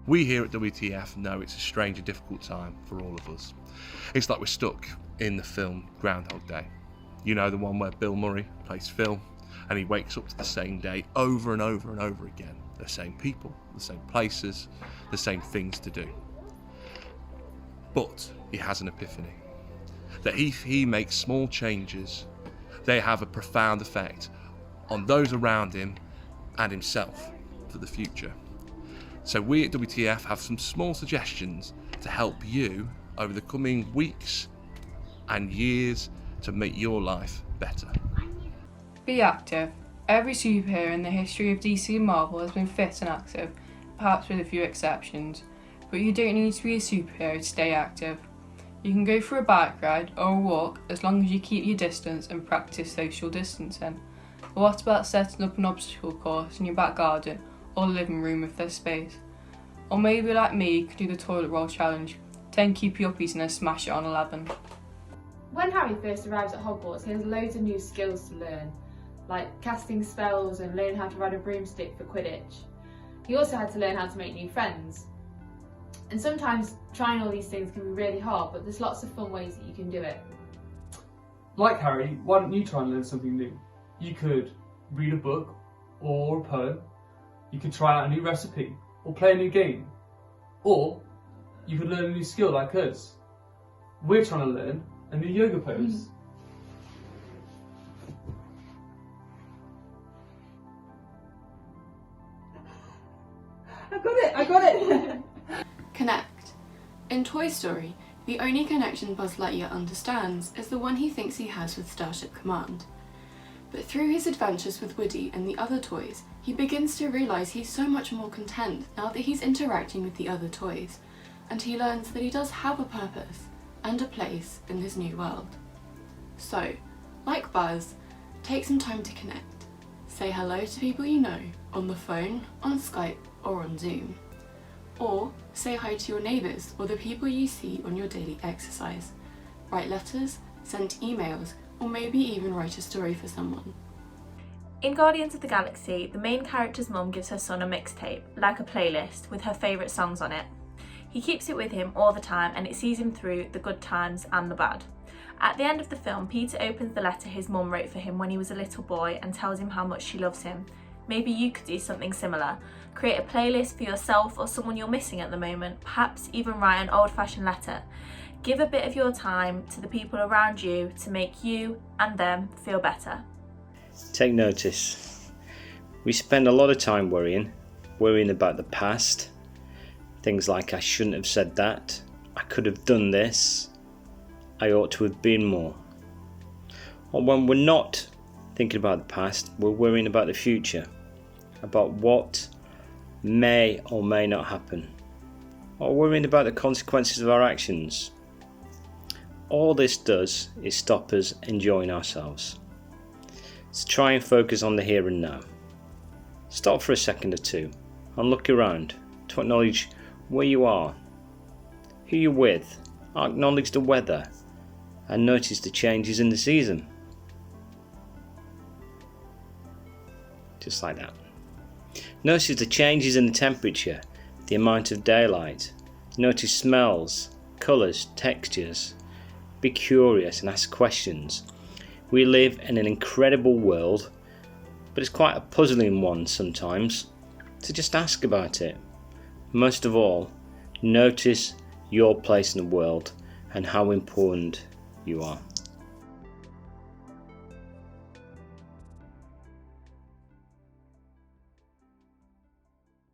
We here at WTF know it's a strange and difficult time for all of us. It's like we're stuck in the film Groundhog Day. You know, the one where Bill Murray plays Phil and he wakes up to the same day over and over and over again. The same people, the same places, the same things to do. But he has an epiphany. That he makes small changes, they have a profound effect on those around him and himself for the future. So we at WTF have some small suggestions to help you over the coming weeks and years to make your life better. Be active. Every superhero in the history of DC and Marvel has been fit and active, perhaps with a few exceptions, but you don't need to be a superhero to stay active. You can go for a bike ride or a walk as long as you keep your distance and practice social distancing. But what about setting up an obstacle course in your back garden or living room if there's space? Or maybe like me, you could do the toilet roll challenge. 10 keep yuppies and then smash it on 11. When Harry first arrives at Hogwarts, he has loads of new skills to learn, like casting spells and learning how to ride a broomstick for Quidditch. He also had to learn how to make new friends. And sometimes trying all these things can be really hard, but there's lots of fun ways that you can do it. Like Harry, why don't you try and learn something new? You could read a book or a poem, you could try out a new recipe or play a new game, or you could learn a new skill like us. We're trying to learn a new yoga pose. I got it! Connect. In Toy Story, the only connection Buzz Lightyear understands is the one he thinks he has with Starship Command. But through his adventures with Woody and the other toys, he begins to realise he's so much more content now that he's interacting with the other toys, and he learns that he does have a purpose and a place in this new world. So, like Buzz, take some time to connect. Say hello to people you know on the phone, on Skype, or on Zoom. Or say hi to your neighbours or the people you see on your daily exercise. Write letters, send emails, or maybe even write a story for someone. In Guardians of the Galaxy, the main character's mum gives her son a mixtape, like a playlist, with her favourite songs on it. He keeps it with him all the time and it sees him through the good times and the bad. At the end of the film, Peter opens the letter his mum wrote for him when he was a little boy and tells him how much she loves him. Maybe you could do something similar. Create a playlist for yourself or someone you're missing at the moment, perhaps even write an old-fashioned letter. Give a bit of your time to the people around you to make you and them feel better. Take notice. We spend a lot of time worrying about the past. Things like I shouldn't have said that, I could have done this, I ought to have been more. Or when we're not thinking about the past, we're worrying about the future, about what may or may not happen, or worrying about the consequences of our actions. All this does is stop us enjoying ourselves. So try and focus on the here and now. Stop for a second or two and look around to acknowledge where you are, who you're with, acknowledge the weather and notice the changes in the season. Just like that. Notice the changes in the temperature, the amount of daylight. Notice smells, colours, textures. Be curious and ask questions. We live in an incredible world, but it's quite a puzzling one sometimes, so just ask about it. Most of all, notice your place in the world and how important you are.